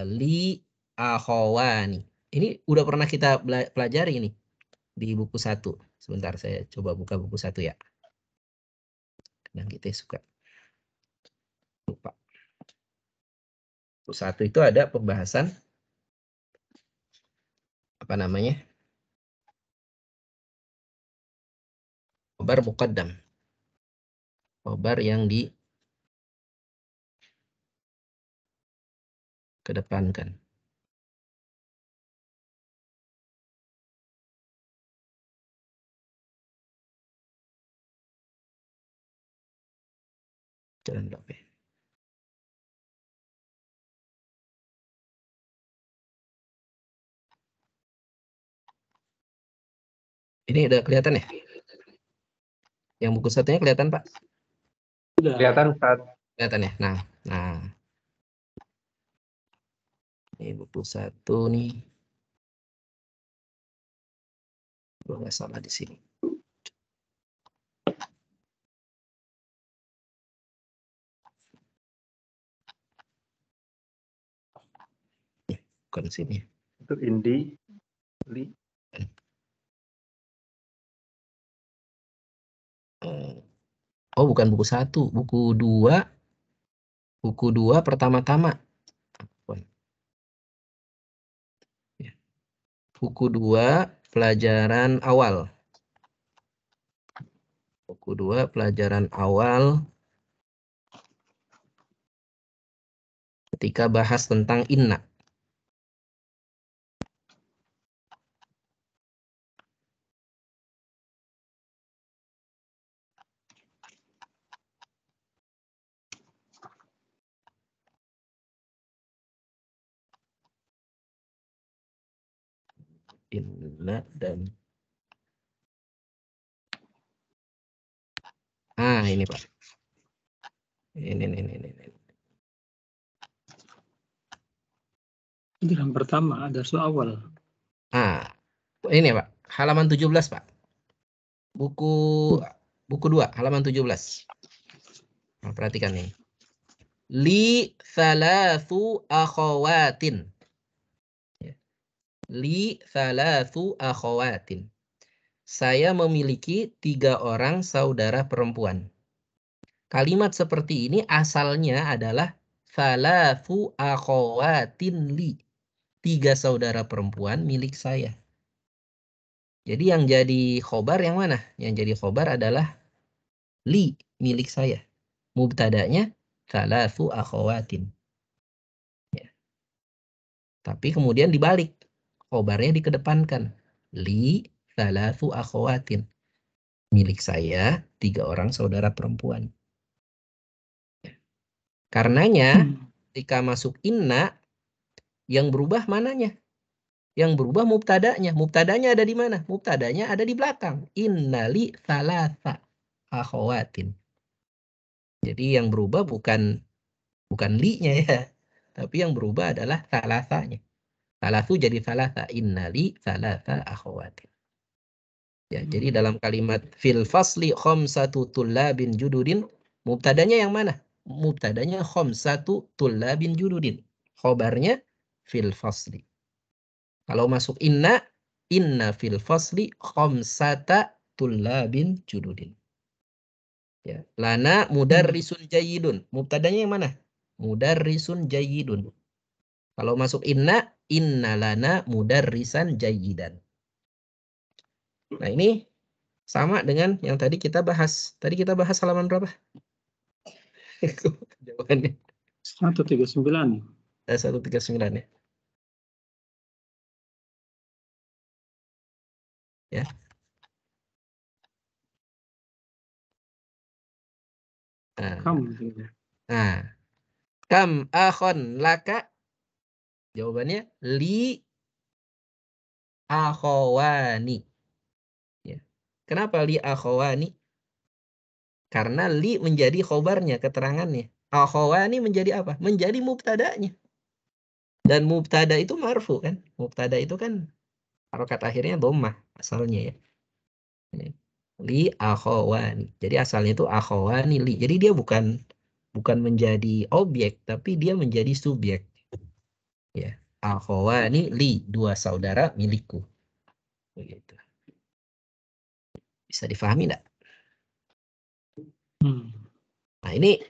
li akhowani. Ini udah pernah kita pelajari ini di buku 1. Sebentar saya coba buka buku 1 ya. Kadang kita suka lupa. Buku 1 itu ada pembahasan apa namanya? Khobar muqaddam. Khobar yang dikedepankan. Jalan dulu ya. Ini udah kelihatan ya? Yang buku 1-nya kelihatan, Pak? Kelihatan Ustaz. Kelihatan ya? Nah. Ini buku 1 nih. Kalau nggak salah di sini. Bukan sini. Itu Indi. Li. Oh, bukan buku 1, buku 2. Buku 2 pertama-tama. Buku 2 pelajaran awal. Buku 2 pelajaran awal ketika bahas tentang inna. Inna dan ini Pak. Ini. Itu yang pertama, ada awal. Ini Pak, halaman 17 Pak. Buku 2 halaman 17. Nah, perhatikan nih. Li thalathu akhawatin. Li thalathu akhawatin. Saya memiliki 3 orang saudara perempuan. Kalimat seperti ini asalnya adalah thalathu akhawatin li. 3 saudara perempuan milik saya. Jadi yang jadi khobar yang mana? Yang jadi khobar adalah li, milik saya. Mubtadanya thalathu akhawatin. Ya. Tapi kemudian dibalik. Khobarnya dikedepankan. Li thalathu akhawatin. Milik saya 3 orang saudara perempuan. Ya. Karenanya ketika masuk inna, yang berubah mananya? Yang berubah mubtadanya. Mubtadanya ada di mana? Mubtadanya ada di belakang. Inna li thalatha akhawatin. Jadi yang berubah bukan li-nya ya. Tapi yang berubah adalah thalathanya. Thalathu jadi thalatha. Inna li thalatha akhawatin. Ya, jadi dalam kalimat fil fasli khamsatu tullabin jududin, mubtadanya yang mana? Mubtadanya khamsatu tullabin jududin. Khobarnya fil fasli. Kalau masuk inna fil fasli khamsata tullabin jududin. Ya, lana mudarrisun jayyidun. Mubtadanya yang mana? Mudarrisun jayyidun. Kalau masuk inna lana mudarrisan jayyidan. Nah, ini sama dengan yang tadi kita bahas. Tadi kita bahas halaman berapa? Jawabannya 139. 139 ya. Ya. Nah, kam akhon laka. Jawabannya li akhawani. Ya. Kenapa li akhawani? Karena li menjadi khobarnya, keterangannya. Akhawani menjadi apa? Menjadi mubtadanya. Dan mubtada itu marfu kan? Mubtada itu kan harokat akhirnya dhammah asalnya ya. Li akhawani. Jadi asalnya itu akhawani li. Jadi dia bukan menjadi objek, tapi dia menjadi subjek. Ya, akhawani li, dua saudara milikku. Begitu. Bisa difahami enggak? Nah, ini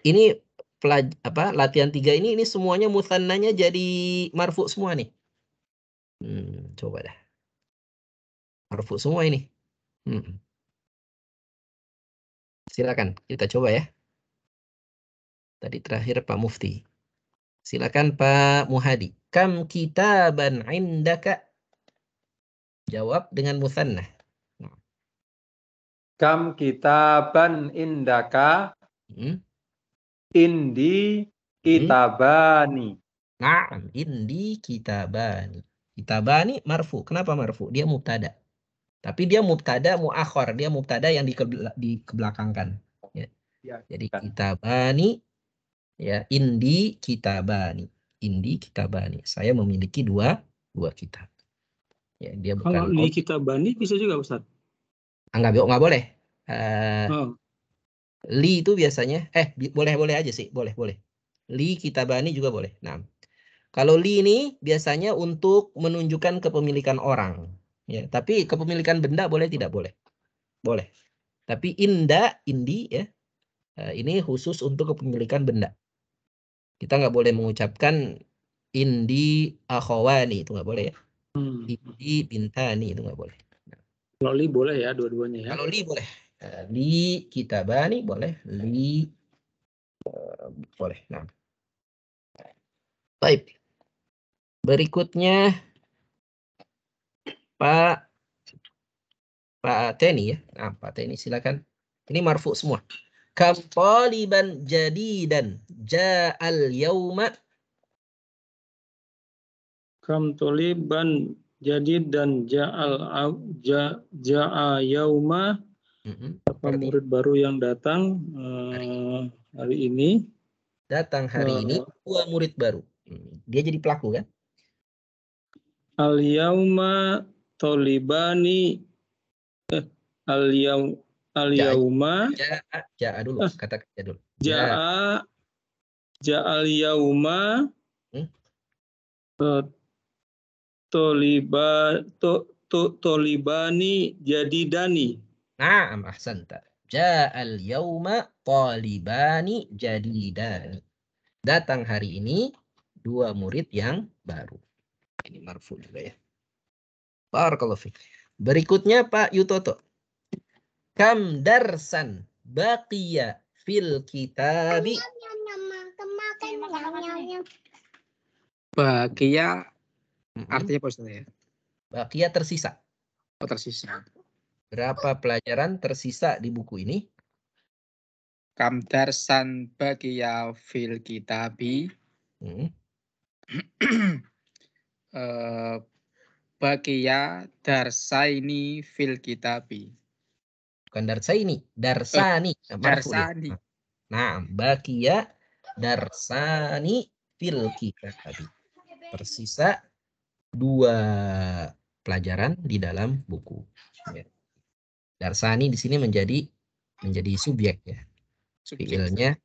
latihan 3 ini semuanya muthannanya jadi marfu semua nih. Coba dah. Marfu semua ini. Silakan kita coba ya. Tadi terakhir Pak Mufti. Silakan Pak Muhadi. Kam kitaban indaka? Jawab dengan muthanna. Kam kitaban indaka? Indi kitabani. Na'am, indi kitabani. Kitabani marfu. Kenapa marfu? Dia mubtada. Tapi dia mubtada muakhir, dia mubtada yang dikebelakangkan. Ya. Jadi kitabani, ya, indi kitabani. Indi kitabani. Saya memiliki dua kitab. Ya, dia bukan. Kalau li kitabani bisa juga Ustaz? Enggak boleh. Li itu biasanya, boleh aja sih, boleh. Li kitabani juga boleh. Nah, kalau li ini biasanya untuk menunjukkan kepemilikan orang. Ya, tapi kepemilikan benda boleh tidak boleh? Boleh. Tapi indi ya, ini khusus untuk kepemilikan benda. Kita nggak boleh mengucapkan indi akhawani, itu nggak boleh ya. Indi bintani, itu nggak boleh. Kalau li boleh ya, dua-duanya ya. Kalau li boleh. Li kitabani boleh, li boleh. Nah. Baik. Berikutnya Pak Teni ya. Nah, Pak Teni silakan. Ini marfu semua. Kam taliban jadidan ja'al yauma. Kam taliban jadidan ja'a yauma. Apa murid baru yang datang hari ini? Datang hari ini dua murid baru. Dia jadi pelaku kan? Al yauma talibani al yauma ja'a dulu, kata dulu. Ja'al yauma tolibani jadidani. Naam, ahsanta. Ja'al yauma talibani jadidani. Datang hari ini dua murid yang baru. Ini marfu juga ya. Barakallahu fiik. Berikutnya Pak Yutoto. Kam darsan baqiya fil kitabi. Baqiya artinya apa Ustaz ya? Baqiya tersisa. Oh, tersisa. Berapa pelajaran tersisa di buku ini? Kam darsan baqiya fil kitabi. Baqiya darsaini fil kitabi. Bukan darsaini, darsani. Darsani. Nah, baqiya darsani fil kitabi. Tersisa dua pelajaran di dalam buku. Ya. Darsani di sini menjadi subjek ya. Fiilnya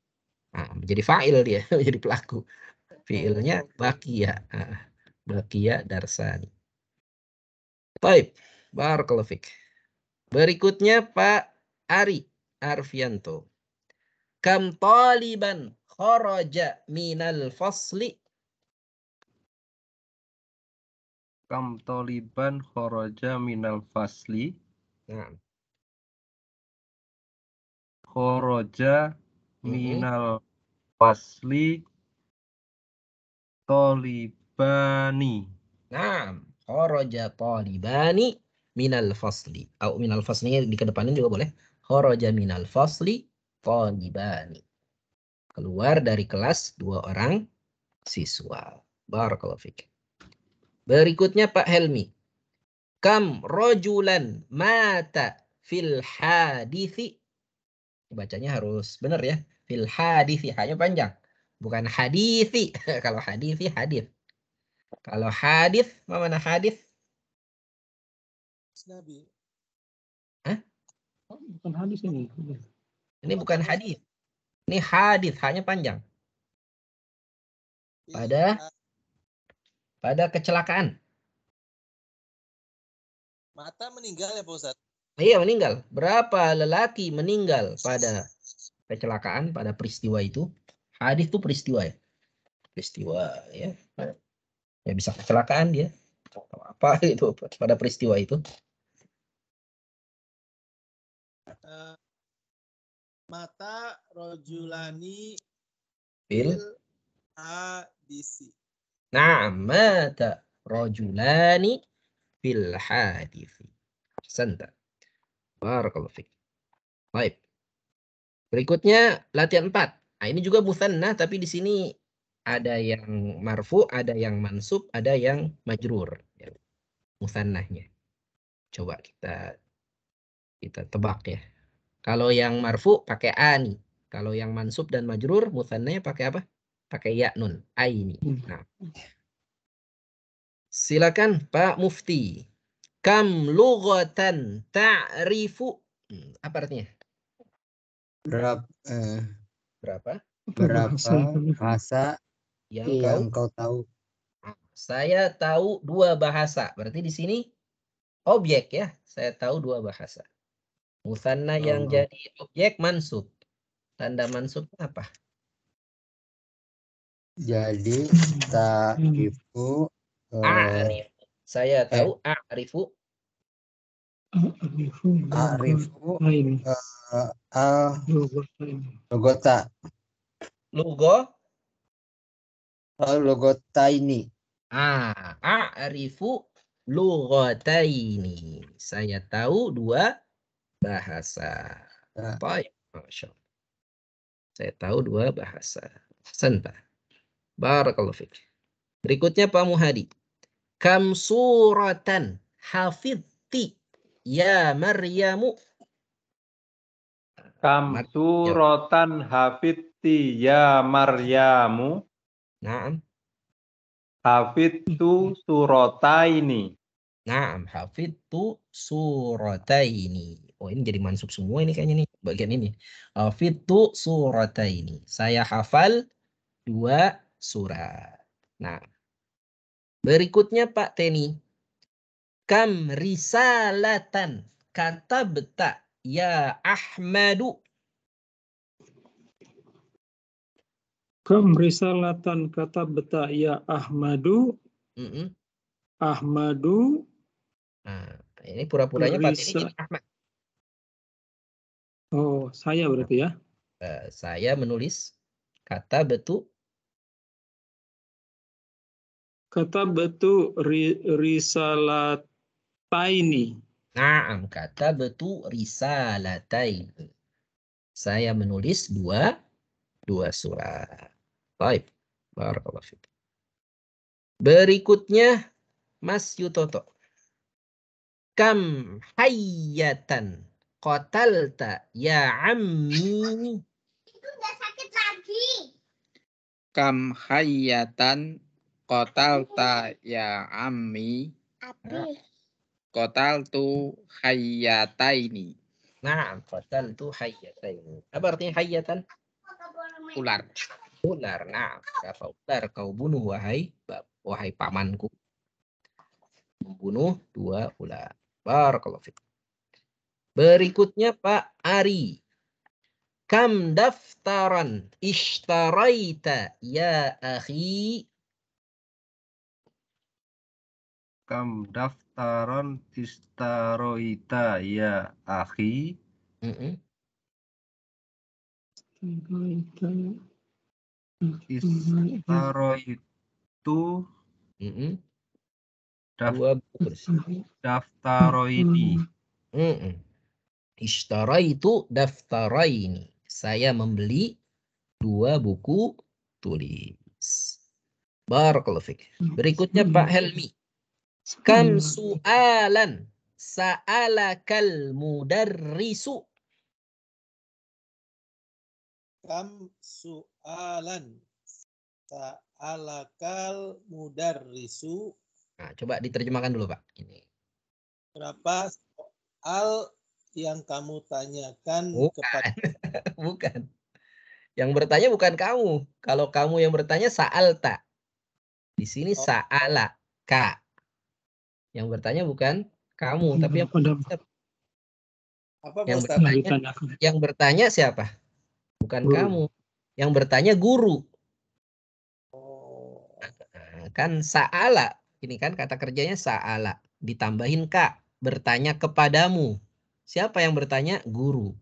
menjadi fa'il dia, menjadi pelaku. Fiilnya baqiya. Baqiya darsani. Baik, barakallahu fiik. Berikutnya Pak Ari Arfianto. Kam taliban kharaja minal fasli. Kam toliban khoroja minal fasli. Nah. Khoroja minal fasli tolibani. Nah, kharaja talibani minal fasli. Atau minal fasli di kedepanin juga boleh. Kharaja minal fasli talibani. Keluar dari kelas 2 orang siswa. Barakallahu fiik. Berikutnya Pak Helmi. Kam rojulan mata fil hadithi. Bacanya harus benar ya. Fil hadithi. Hanya panjang. Bukan hadithi. Kalau hadithi, hadith. Kalau hadith, mana hadith? Nabi. Hah? Bukan hadis ini. Ini bukan hadith. Ini hadith, hanya panjang. Pada kecelakaan. Mata meninggal ya Pak Ustadz? Iya, meninggal. Berapa lelaki meninggal pada kecelakaan, pada peristiwa itu? Hadith itu peristiwa ya. Peristiwa ya. Ya bisa kecelakaan dia. Apa itu pada peristiwa itu? Mata rojulani Bil hadisi. Nah, mata rojulani fil hadithi. Ahsanta. Barakallahu fiik. Baik. Berikutnya latihan 4. Nah, ini juga musanna tapi di sini ada yang marfu, ada yang mansub, ada yang majrur. Ya. Musannahnya. Coba kita tebak ya. Kalau yang marfu pakai a nih. Kalau yang mansub dan majrur musannahnya pakai apa? Pakai ya nun, aini. Nah. Silakan Pak Mufti. Kam lughatan ta'rifu? Apa artinya? Berapa bahasa yang kau tahu? Saya tahu 2 bahasa. Berarti di sini objek ya. Saya tahu 2 bahasa. Musanna yang jadi objek mansub. Tanda mansubnya apa? Jadi ta'rifu A'rif. Saya tahu a'rifu. Logota. Logotaini. A'rifu lughataini. Saya tahu 2 bahasa. Baik, Masya Allah. Saya tahu 2 bahasa. Santa. Barakallahu fiik. Berikutnya Pak Muhadi. Kam suratan hafidti ya Maryamu. Kam suratan hafidti ya Maryamu. Naam. Hafidtu surataini. Naam, hafidtu surataini. Oh, ini jadi mansub semua ini kayaknya nih, bagian ini. Hafidtu surataini. Saya hafal 2 surat. Nah, berikutnya Pak Teni. Kam risalatan katabta ya Ahmadu. Kam risalatan katabta ya Ahmadu. Ahmadu. Nah, ini pura-puranya Pak Teni jadi Ahmad. Oh, saya berarti ya. Saya menulis kata betul. Kata betul risalataini. Naam, kata betul risalataini. Saya menulis 2 surat. Baik. Barakallahu fiik. Berikutnya Mas Yutoto. Kam hayyatan qatalta ya ammi. Itu udah sakit lagi. Kam hayyatan qatalta ya ammi. Qataltu hayyataini. Nah, qataltu hayyataini. Apa artinya hayyatan? Ular. Ular. Nah, berapa ular kau bunuh wahai pamanku? Membunuh 2 ular. Barakallahu fiik. Berikutnya Pak Ari. Kam daftaran ishtaraita ya akhi. Kam daftaron istaroita ya akhi. Istaroitu daftaroini. Ishtaraitu daftaraini. Saya membeli 2 buku tulis. Barakallahu fiik. Berikutnya Pak Helmi. Kam su'alan sa'alakal mudarrisu. Kam su'alan sa'alakal mudarrisu. Nah, coba diterjemahkan dulu, Pak. Ini. Berapa soal yang kamu tanyakan kepada? Bukan. Yang bertanya bukan kamu. Kalau kamu yang bertanya sa'alta. Di sini sa'ala ka. Yang bertanya bukan kamu, tapi yang bertanya siapa? Bukan kamu. Yang bertanya guru. Kan sa'ala. Ini kan kata kerjanya sa'ala. Ditambahin ka. Bertanya kepadamu. Siapa yang bertanya? Guru.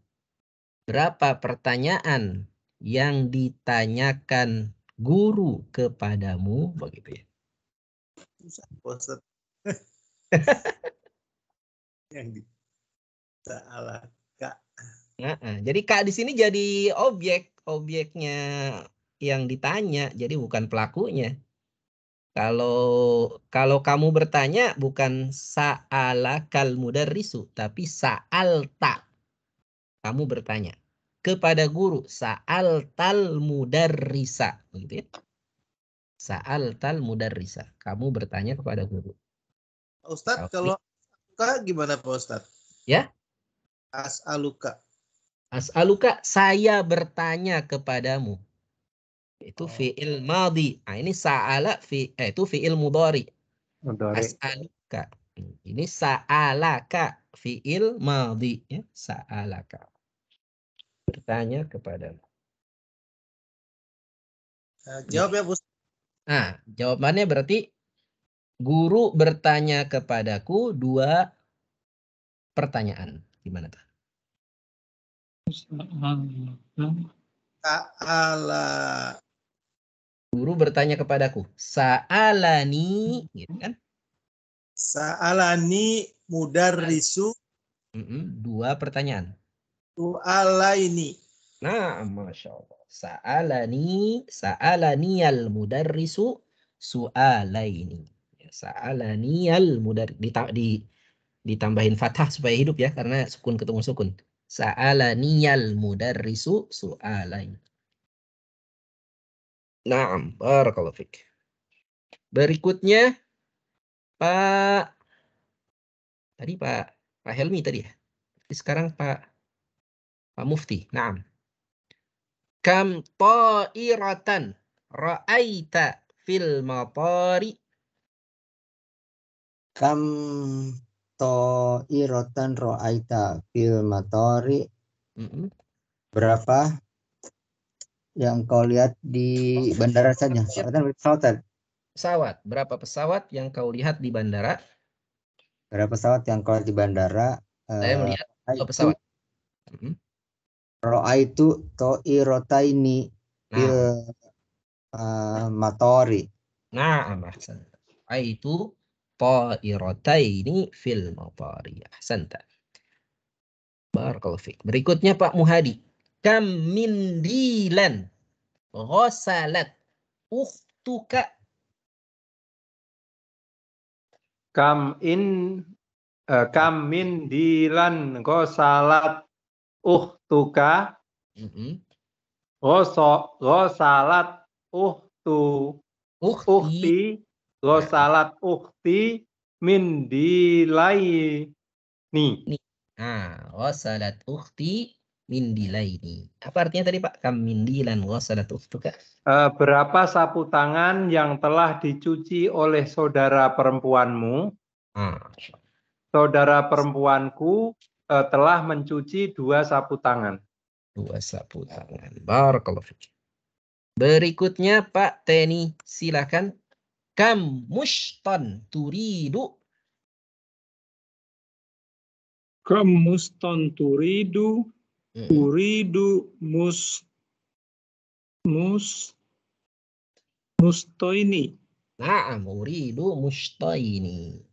Berapa pertanyaan yang ditanyakan guru kepadamu? Begitu ya. Yang di sa'ala ka. Jadi kak di sini jadi objeknya yang ditanya, jadi bukan pelakunya. Kalau kamu bertanya bukan sa'alakal mudarrisu, tapi sa'alta. Kamu bertanya kepada guru, sa'altal mudarrisa, begitu ya. Sa'altal mudarrisa. Kamu bertanya kepada guru. Ustadz, kalau Kak gimana Pak Ustadz? Ya? As'aluka. As'aluka, saya bertanya kepadamu. Itu fi'il madhi. Nah, ini sa'ala itu fi'il mudhari. As'aluka. Ini sa'alaka fi'il madhi ya, sa'alaka. Bertanya kepadamu. Jawab ya, Bu. Nah, jawabannya berarti guru bertanya kepadaku 2 pertanyaan. Gimana tuh? Sa'ala. Guru bertanya kepadaku. Sa'alani, gitu kan? Sa'alani mudarrisu. 2 pertanyaan. Su'alaini. Nah, Masya Allah. Sa'alani al mudarrisu su'alaini. Sa'alani al mudarrisu. Ditambahin fathah supaya hidup ya, karena sukun ketemu sukun. Sa'alani al mudarrisu su'alaini. Naam, barakallahu fiik. Berikutnya Pak Helmi tadi ya. Sekarang Pak Mufti. Naam. Kam ta'iratan ra'aita fil matari. Kam ta'iratan ra'aita fil matari. Berapa yang kau lihat di bandara saja? Pesawat. Berapa pesawat yang kau lihat di bandara? Berapa pesawat yang kau lihat di bandara? Saya melihat 2 pesawat. Ra'aitu ta'irataini fil matari. Nah, ahsan. Ra'aitu ta'irataini fil matari. Ahsanta. Barakallahu fiik. Berikutnya Pak Muhadi. Kam min dilan ghasalat ukhtuka. Kam min dilan ghasalat ukhtuka. Ghasalat ukhti ghasalat ukhti min dilaini. Ghasalat ukhti min dilaini. Apa artinya tadi Pak? Kam min dilan ghasalat ukhtuka. Berapa sapu tangan yang telah dicuci oleh saudara perempuanmu? Saudara perempuanku telah mencuci 2 sapu tangan. 2 sapu tangan. Barakallahu fiik. Berikutnya Pak Teni, silakan. Kam mushtan turidu Kamuston turidu, uridu mustoini. Na'am, uridu mustaini.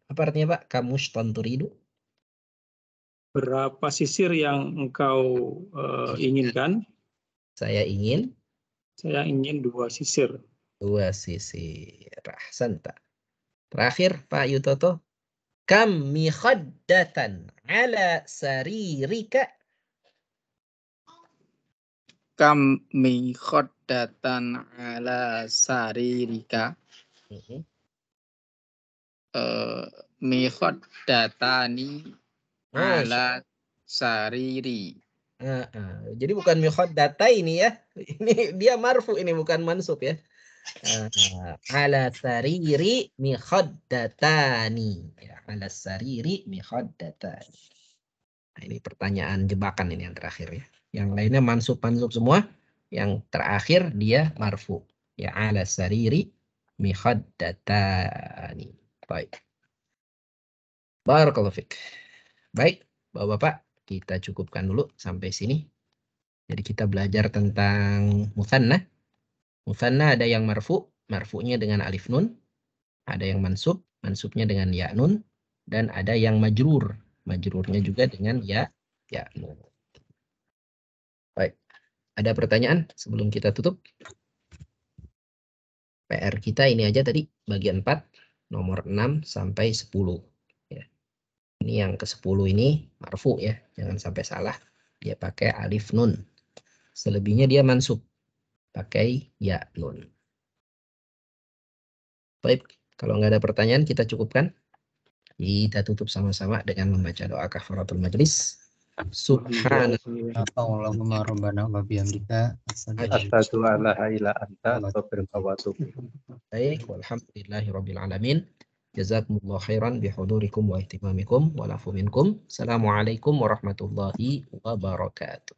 Apa artinya Pak? Kamuston turidu? Berapa sisir yang engkau inginkan? Saya ingin 2 sisir. 2 sisir. Ahsanta. Terakhir Pak Yutoto. Kam mikhaddatan ala saririka. Kam mikhaddatan ala saririka. Mikhaddatani ala sariri. Jadi bukan mikhaddata ini ya. Ini dia marfu, ini bukan mansub ya. Ala sariri mikhaddatani. Ya, ala sariri mikhaddatani. Nah, ini pertanyaan jebakan ini yang terakhir ya. Yang lainnya mansub-mansub semua. Yang terakhir dia marfu. Ya, ala sariri mikhaddatani. Baik. Barakallahu fiik. Baik, Bapak-bapak, kita cukupkan dulu sampai sini. Jadi kita belajar tentang mutsanna. Mutsanna ada yang marfu, marfu'nya dengan alif nun. Ada yang mansub, mansubnya dengan ya nun. Dan ada yang majrur, majrurnya juga dengan ya nun. Baik, ada pertanyaan sebelum kita tutup? PR kita ini aja tadi, bagian 4, nomor 6 sampai 10. Ya. Ini yang ke-10 ini marfu ya, jangan sampai salah. Dia pakai alif nun. Selebihnya dia mansub, pakai ya nun. Baik, kalau nggak ada pertanyaan kita cukupkan. Kita tutup sama-sama dengan membaca doa kafaratul majlis. Allahumma rabbana wa bihamdika Asyhadu an la ilaha illa anta astaghfiruka wa atubu ilaik. Baik, walhamdulillahirabbil alamin. Jazakumullahu khairan bihudurikum wa ihtimamikum wa lafu minkum. Assalamualaikum warahmatullahi wabarakatuh.